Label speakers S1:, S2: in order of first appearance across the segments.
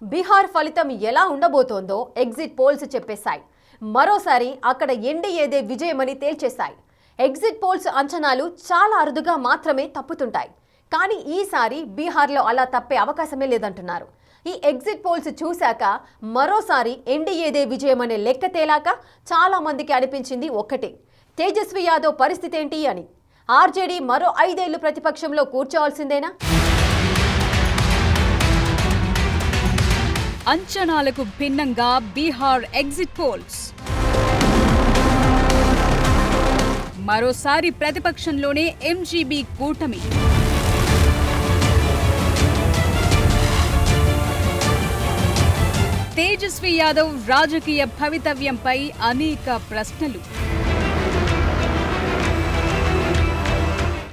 S1: బీహార్ ఫలితం ఎలా ఉండబోతోందో exit polls చెప్పేశాయి. మరోసారి అక్కడ ఎన్డీఏదే విజయమని తేల్చేశాయి. ఎగ్జిట్ పోల్స్ అంచనాలు చాలా అరుదుగా మాత్రమే తప్పుతుంటాయి. కానీ ఈసారి బీహార్లో అలా తప్పే అవకాశమే లేదంటున్నారు. ఈ ఎగ్జిట్ పోల్స్ చూశాక మరోసారి ఎన్డీఏదే విజయమనే లెక్క తేలాక చాలా మందికి అనిపించింది ఒక్కటే, తేజస్వి యాదవ్ పరిస్థితి ఏంటి అని. ఆర్జేడీ మరో 5 ఏళ్లు ప్రతిపక్షంలో కూర్చోవాల్సిందేనా?
S2: అంచనాలకు భిన్నంగా బీహార్ ఎగ్జిట్ పోల్స్. మరోసారి ప్రతిపక్షంలోనే ఎంజీబీ కూటమి. తేజస్వి యాదవ్ రాజకీయ భవితవ్యంపై అనేక ప్రశ్నలు.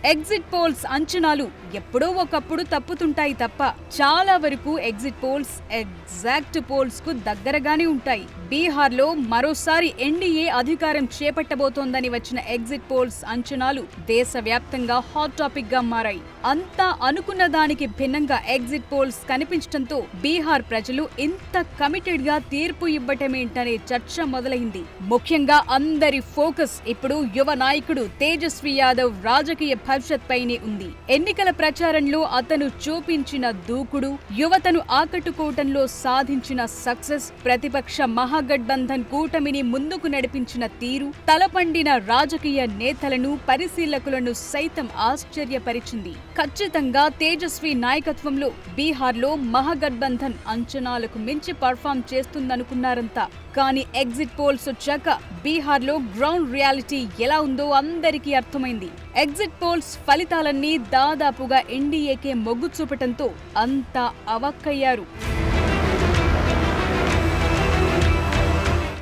S2: ఎగ్జిట్ పోల్స్ అంచనాలు ఎప్పుడో ఒకప్పుడు తప్పుతుంటాయి తప్ప చాలా వరకు ఎగ్జిట్ పోల్స్ ఎగ్జాక్ట్ పోల్స్ కు దగ్గరగానే ఉంటాయి. బీహార్లో మరోసారి ఎన్డీఏ అధికారం చేపట్టబోతోందని వచ్చిన ఎగ్జిట్ పోల్స్ అంచనాలు దేశవ్యాప్తంగా హాట్ టాపిక్ గా మారాయి. అంతా అనుకున్న దానికి భిన్నంగా ఎగ్జిట్ పోల్స్ కనిపించడంతో బీహార్ ప్రజలు ఇంత కమిటెడ్ గా తీర్పు ఇవ్వటమేంటనే చర్చ మొదలైంది. ముఖ్యంగా అందరి ఫోకస్ ఇప్పుడు యువ నాయకుడు తేజస్వి యాదవ్ రాజకీయ భవిష్యత్ పైనే ఉంది. ఎన్నికల ప్రచారంలో అతను చూపించిన దూకుడు, యువతను ఆకట్టుకోవటంలో సాధించిన సక్సెస్, ప్రతిపక్ష మహాగఠబంధన్ కూటమిని ముందుకు నడిపించిన తీరు తలపండిన రాజకీయ నేతలను, పరిశీలకులను సైతం ఆశ్చర్యపరిచింది. ఖచ్చితంగా తేజస్వి నాయకత్వంలో బీహార్లో మహాగఠబంధన్ అంచనాలకు మించి పర్ఫామ్ చేస్తుందనుకున్నారంతా. కానీ ఎగ్జిట్ పోల్స్ వచ్చాక బీహార్లో గ్రౌండ్ రియాలిటీ ఎలా ఉందో అందరికీ అర్థమైంది. ఎగ్జిట్ పోల్స్ ఫలితాలన్నీ దాదాపుగా ఎన్డీఏకే మొగ్గు చూపటంతో అంతా అవక్కయ్యారు.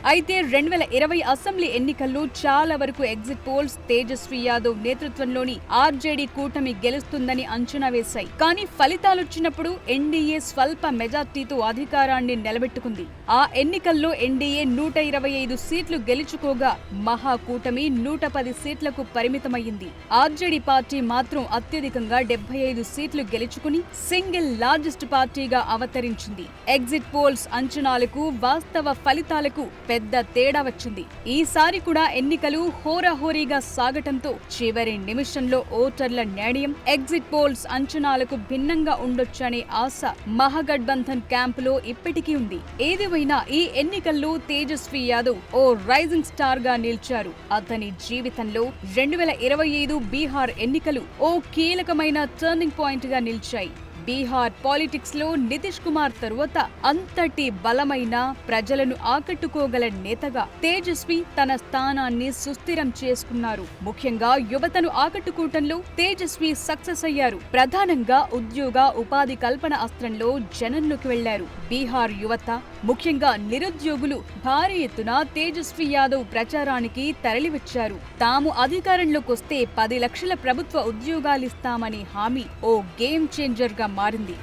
S2: అయితే 2020 అసెంబ్లీ ఎన్నికల్లో చాలా వరకు ఎగ్జిట్ పోల్స్ తేజస్వి యాదవ్ నేతృత్వంలోని ఆర్జేడీ కూటమి గెలుస్తుందని అంచనా వేశాయి. కానీ ఫలితాలొచ్చినప్పుడు ఎన్డీఏ స్వల్ప మెజార్టీతో అధికారాన్ని నిలబెట్టుకుంది. ఆ ఎన్నికల్లో ఎన్డీఏ 125 సీట్లు గెలుచుకోగా మహాకూటమి 110 సీట్లకు పరిమితమయ్యింది. ఆర్జేడీ పార్టీ మాత్రం అత్యధికంగా 75 సీట్లు గెలుచుకుని సింగిల్ లార్జెస్ట్ పార్టీగా అవతరించింది. ఎగ్జిట్ పోల్స్ అంచనాలకు వాస్తవ ఫలితాలకు పెద్ద తేడా వచ్చింది. ఈసారి కూడా ఎన్నికలు హోరాహోరీగా సాగటంతో చివరి నిమిషంలో ఓటర్ల నిర్ణయం ఎగ్జిట్ పోల్స్ అంచనాలకు భిన్నంగా ఉండొచ్చనే ఆశ మహాగఠబంధన్ క్యాంపులో ఇప్పటికీ ఉంది. ఏదేమైనా ఈ ఎన్నికల్లో తేజస్వి యాదవ్ ఓ రైజింగ్ స్టార్ గా నిలిచారు. అతని జీవితంలో 2025 బీహార్ ఎన్నికలు ఓ కీలకమైన టర్నింగ్ పాయింట్ గా నిలిచాయి. బీహార్ పాలిటిక్స్ లో నితీష్ కుమార్ తరువాత అంతటి బలమైన, ప్రజలను ఆకట్టుకోగల నేతగా తేజస్వి తన స్థానాన్ని సుస్థిరం చేసుకున్నారు. ముఖ్యంగా యువతను ఆకట్టుకోవటంలో తేజస్వి సక్సెస్ అయ్యారు. ప్రధానంగా ఉద్యోగ, ఉపాధి కల్పన అస్త్రంలో జనంలోకి వెళ్లారు. బీహార్ యువత, ముఖ్యంగా నిరుద్యోగులు భారీ ఎత్తున తేజస్వి యాదవ్ ప్రచారానికి తరలివచ్చారు. తాము అధికారంలోకి వస్తే 10 లక్షల ప్రభుత్వ ఉద్యోగాలిస్తామనే హామీ ఓ గేమ్ చేంజర్ గా మారింది.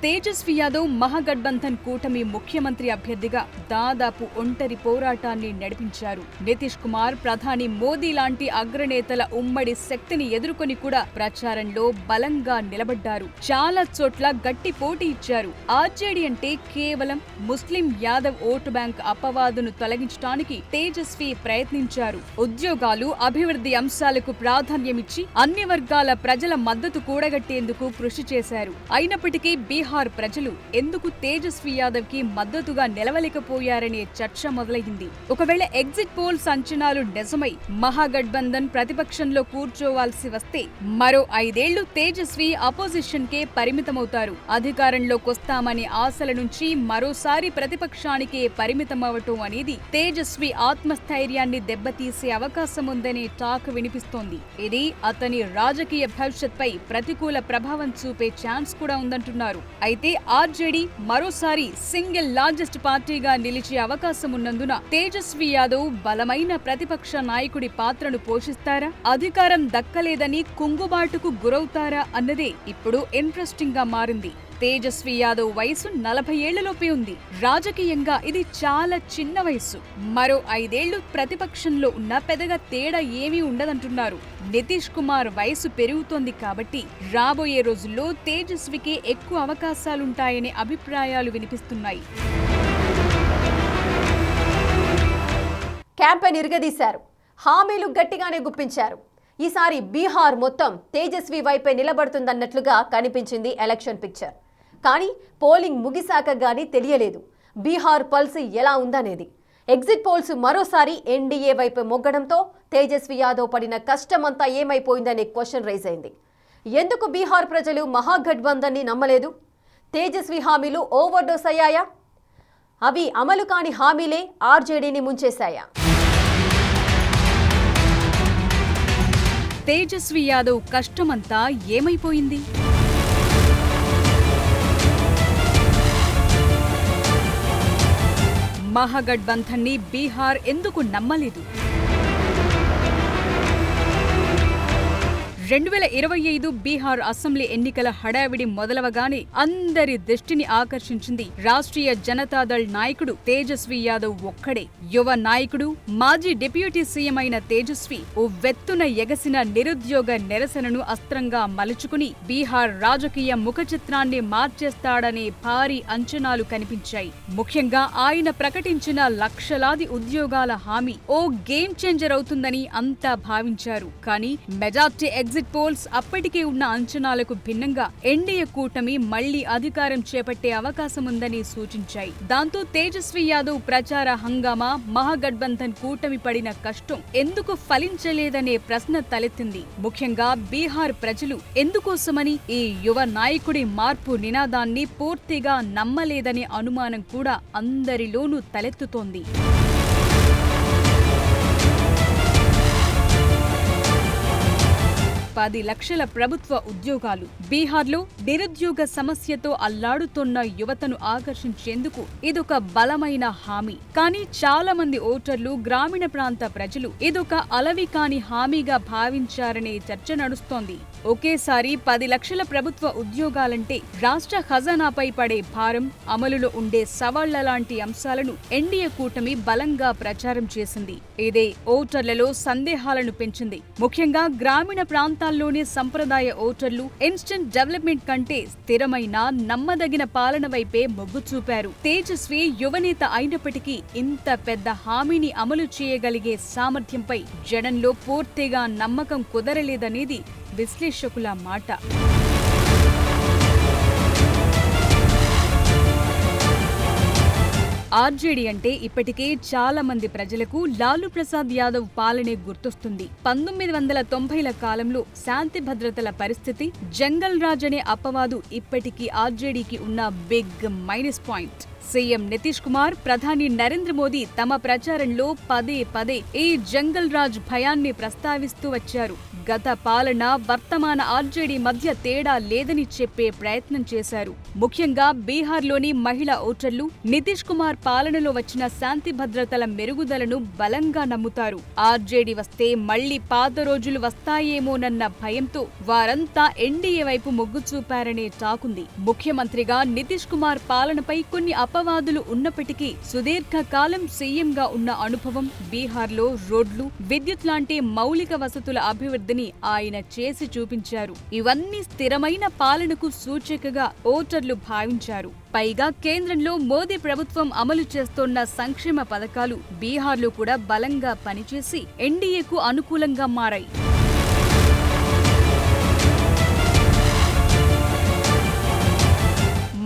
S2: తేజస్వి యాదవ్ మహాగఠబంధన్ కూటమి ముఖ్యమంత్రి అభ్యర్థిగా దాదాపు ఒంటరి పోరాటాన్ని నడిపించారు. నితీష్ కుమార్, ప్రధాని మోదీ లాంటి అగ్రనేతల ఉమ్మడి శక్తిని ఎదుర్కొని కూడా ప్రచారంలో బలంగా నిలబడ్డారు. చాలా చోట్ల గట్టి పోటీ ఇచ్చారు. ఆర్జేడీ అంటే కేవలం ముస్లిం యాదవ్ ఓటు బ్యాంక్ అపవాదును తొలగించడానికి తేజస్వి ప్రయత్నించారు. ఉద్యోగాలు, అభివృద్ధి అంశాలకు ప్రాధాన్యమిచ్చి అన్ని వర్గాల ప్రజల మద్దతు కూడగట్టేందుకు కృషి చేశారు. అయినప్పటికీ బీహార్ ప్రజలు ఎందుకు తేజస్వి యాదవ్ కి మద్దతుగా నిలవలేకపోయారనే చర్చ మొదలైంది. ఒకవేళ ఎగ్జిట్ పోల్స్ అంచనాలు నిజమై మహాగఠబంధన్ ప్రతిపక్షంలో కూర్చోవాల్సి వస్తే మరో 5 ఏళ్లు తేజస్వి అపోజిషన్ కే పరిమితమవుతారు. అధికారంలోకొస్తామనే ఆశల నుంచి మరోసారి ప్రతిపక్షానికే పరిమితమవటం అనేది తేజస్వి ఆత్మస్థైర్యాన్ని దెబ్బతీసే అవకాశం ఉందనే టాక్ వినిపిస్తోంది. ఇది అతని రాజకీయ భవిష్యత్ పై ప్రతికూల ప్రభావం చూపే ఛాన్స్ కూడా ఉందంటున్నారు. అయితే ఆర్జేడీ మరోసారి సింగిల్ లార్జెస్ట్ పార్టీగా నిలిచే అవకాశం ఉన్నందున తేజస్వి యాదవ్ బలమైన ప్రతిపక్ష నాయకుడి పాత్రను పోషిస్తారా, అధికారం దక్కలేదని కుంగుబాటుకు గురవుతారా అన్నదే ఇప్పుడు ఇంట్రెస్టింగ్ గా మారింది. తేజస్వి యాదవ్ వయసు 40 ఏళ్లలోపే ఉంది. రాజకీయంగా ఇది చాలా చిన్న వయసు. మరో 5 ఏళ్లు ప్రతిపక్షంలో ఉన్న పెద్దగా తేడా ఏమీ ఉండదంటున్నారు. నితీష్ కుమార్ వయసు పెరుగుతోంది కాబట్టి రాబోయే రోజుల్లో తేజస్వికి ఎక్కువ అవకాశాలుంటాయనే అభిప్రాయాలు వినిపిస్తున్నాయి.
S1: క్యాంపెయిన్ ఇరగదీశారు, హామీలు గట్టిగానే గుప్పించారు. ఈసారి బీహార్ మొత్తం తేజస్వి వైపే నిలబడుతుందన్నట్లుగా కనిపించింది ఎలక్షన్ పిక్చర్. కానీ పోలింగ్ ముగిశాక గానీ తెలియలేదు బీహార్ పల్స్ ఎలా ఉందనేది. ఎగ్జిట్ పోల్స్ మరోసారి ఎన్డీఏ వైపు మొగ్గడంతో తేజస్వి యాదవ్ పడిన కష్టమంతా ఏమైపోయిందనే క్వశ్చన్ రైజ్ అయింది. ఎందుకు బీహార్ ప్రజలు మహాగఠబంధన్ని నమ్మలేదు? తేజస్వి హామీలు ఓవర్డోస్ అయ్యాయా? అవి అమలు కాని హామీలే ఆర్జేడీని ముంచేశాయా?
S2: తేజస్వి యాదవ్ కష్టమంతా ఏమైపోయింది? మహాగఠబంధన్ని బీహార్ ఎందుకు నమ్మలేదు? 2025 బీహార్ అసెంబ్లీ ఎన్నికల హడావిడి మొదలవగానే అందరి దృష్టిని ఆకర్షించింది రాష్ట్రీయ జనతాదళ్ నాయకుడు తేజస్వి యాదవ్ ఒక్కడే. యువ నాయకుడు, మాజీ డిప్యూటీ సీఎం అయిన తేజస్వి ఓ వెత్తున ఎగసిన నిరుద్యోగ నిరసనను అస్త్రంగా మలుచుకుని బీహార్ రాజకీయ ముఖచిత్రాన్ని మార్చేస్తాడనే భారీ అంచనాలు కనిపించాయి. ముఖ్యంగా ఆయన ప్రకటించిన లక్షలాది ఉద్యోగాల హామీ ఓ గేమ్ చేంజర్ అవుతుందని అంతా భావించారు. కానీ మెజార్టీ ఎగ్జిట్ పోల్స్ అప్పటికే ఉన్న అంచనాలకు భిన్నంగా ఎన్డీఏ కూటమి మళ్లీ అధికారం చేపట్టే అవకాశముందని సూచించాయి. దాంతో తేజస్వి యాదవ్ ప్రచార హంగామా, మహాగఠబంధన్ కూటమి పడిన కష్టం ఎందుకు ఫలించలేదనే ప్రశ్న తలెత్తింది. ముఖ్యంగా బీహార్ ప్రజలు ఎందుకోసమని ఈ యువ నాయకుడి మార్పు నినాదాన్ని పూర్తిగా నమ్మలేదనే అనుమానం కూడా అందరిలోనూ తలెత్తుతోంది. 10 లక్షల ప్రభుత్వ ఉద్యోగాలు. బీహార్లో నిరుద్యోగ సమస్యతో అల్లాడుతున్న యువతను ఆకర్షించేందుకు ఇదొక బలమైన హామీ. కానీ చాలా మంది ఓటర్లు, గ్రామీణ ప్రాంత ప్రజలు ఇదొక అలవి కాని హామీగా భావించారనే చర్చ నడుస్తోంది. ఒకేసారి 10 లక్షల ప్రభుత్వ ఉద్యోగాలంటే రాష్ట్ర ఖజానాపై పడే భారం, అమలులో ఉండే సవాళ్ల లాంటి అంశాలను ఎన్డీఏ కూటమి బలంగా ప్రచారం చేసింది. ఇదే ఓటర్లలో సందేహాలను పెంచింది. ముఖ్యంగా గ్రామీణ ప్రాంతాల్లోని సంప్రదాయ ఓటర్లు ఇన్స్టెంట్ డెవలప్మెంట్ కంటే స్థిరమైన, నమ్మదగిన పాలన వైపే మొగ్గు చూపారు. తేజస్వి యువనేత అయినప్పటికీ ఇంత పెద్ద హామీని అమలు చేయగలిగే సామర్థ్యంపై జనంలో పూర్తిగా నమ్మకం కుదరలేదనేది విశ్లేషకుల మాట. ఆర్జేడీ అంటే ఇప్పటికే చాలా మంది ప్రజలకు లాలూ ప్రసాద్ యాదవ్ పాలనే గుర్తొస్తుంది. 1990ల కాలంలో శాంతి భద్రతల పరిస్థితి, జంగల్ రాజ్ అనే అపవాదు ఇప్పటికీ ఆర్జేడీకి ఉన్న big minus point. CM Nitish Kumar, ప్రధాని నరేంద్ర మోదీ తమ ప్రచారంలో పదే పదే ఈ జంగల్ రాజ్ భయాన్ని ప్రస్తావిస్తూ వచ్చారు. గత పాలన, వర్తమాన ఆర్జేడీ మధ్య తేడా లేదని చెప్పే ప్రయత్నం చేశారు. ముఖ్యంగా బీహార్లోని మహిళా ఓటర్లు నితీష్ కుమార్ పాలనలో వచ్చిన శాంతి భద్రతల మెరుగుదలను బలంగా నమ్ముతారు. ఆర్జేడీ వస్తే మళ్లీ పాత రోజులు వస్తాయేమోనన్న భయంతో వారంతా ఎన్డీఏ వైపు మొగ్గు చూపారనే టాకుంది. ముఖ్యమంత్రిగా నితీష్ కుమార్ పాలనపై కొన్ని అపవాదులు ఉన్నప్పటికీ సుదీర్ఘకాలం సీఎంగా ఉన్న అనుభవం, బీహార్లో రోడ్లు, విద్యుత్ లాంటి మౌలిక వసతుల అభివృద్ధిని ఆయన చేసి చూపించారు. ఇవన్నీ స్థిరమైన పాలనకు సూచికగా ఓటర్లు భావించారు. పైగా కేంద్రంలో మోదీ ప్రభుత్వం అమలు చేస్తోన్న సంక్షేమ పథకాలు బీహార్లో కూడా బలంగా పనిచేసి ఎన్డీఏకు అనుకూలంగా మారాయి.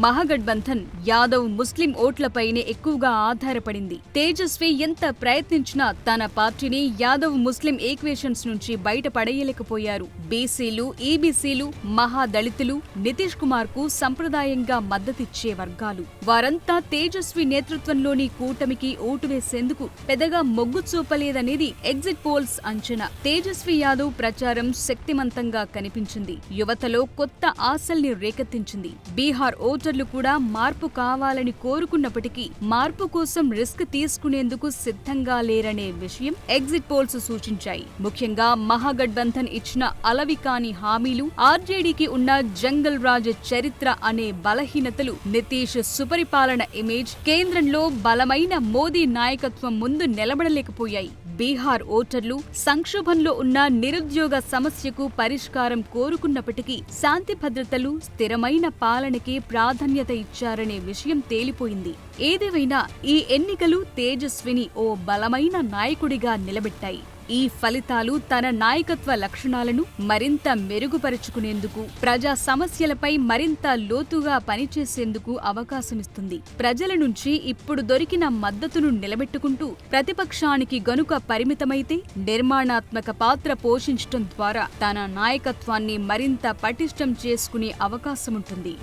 S2: మహాగఠబంధన్ యాదవ్ ముస్లిం ఓట్లపైనే ఎక్కువగా ఆధారపడింది. తేజస్వి ఎంత ప్రయత్నించినా తన పార్టీని యాదవ్ ముస్లిం ఈక్వేషన్స్ నుంచి బయటపడేయలేకపోయారు. బీసీలు, ఈబీసీలు, మహాదళితులు నితీష్ కుమార్ కు సంప్రదాయంగా మద్దతిచ్చే వర్గాలు. వారంతా తేజస్వి నేతృత్వంలోని కూటమికి ఓటు వేసేందుకు పెద్దగా మొగ్గు చూపలేదనేది ఎగ్జిట్ పోల్స్ అంచనా. తేజస్వి యాదవ్ ప్రచారం శక్తిమంతంగా కనిపించింది. యువతలో కొత్త ఆశల్ని రేకెత్తించింది. బీహార్ ఓటర్ ఓటర్లు కూడా మార్పు కావాలని కోరుకున్నప్పటికీ మార్పు కోసం రిస్క్ తీసుకునేందుకు సిద్ధంగా లేరనే విషయం ఎగ్జిట్ పోల్స్ సూచించాయి. ముఖ్యంగా మహాగఠబంధన్ ఇచ్చిన అలవికాని హామీలు, ఆర్జేడీకి ఉన్న జంగల్ రాజ్ చరిత్ర అనే బలహీనతలు, నితీష్ సుపరిపాలన ఇమేజ్, కేంద్రంలో బలమైన మోదీ నాయకత్వం ముందు నిలబడలేకపోయాయి. బీహార్ ఓటర్లు సంక్షోభంలో ఉన్న నిరుద్యోగ సమస్యకు పరిష్కారం కోరుకున్నప్పటికీ శాంతి భద్రతలు, స్థిరమైన పాలనకే ప్రాధాన్యత ఇచ్చారనే విషయం తేలిపోయింది. ఏదేమైనా ఈ ఎన్నికలు తేజస్విని ఓ బలమైన నాయకుడిగా నిలబెట్టాయి. ఈ ఫలితాలు తన నాయకత్వ లక్షణాలను మరింత మెరుగుపరుచుకునేందుకు, ప్రజా సమస్యలపై మరింత లోతుగా పనిచేసేందుకు అవకాశమిస్తుంది. ప్రజల నుంచి ఇప్పుడు దొరికిన మద్దతును నిలబెట్టుకుంటూ ప్రతిపక్షానికి గనుక పరిమితమైతే నిర్మాణాత్మక పాత్ర పోషించడం ద్వారా తన నాయకత్వాన్ని మరింత పటిష్టం చేసుకునే అవకాశముంటుంది.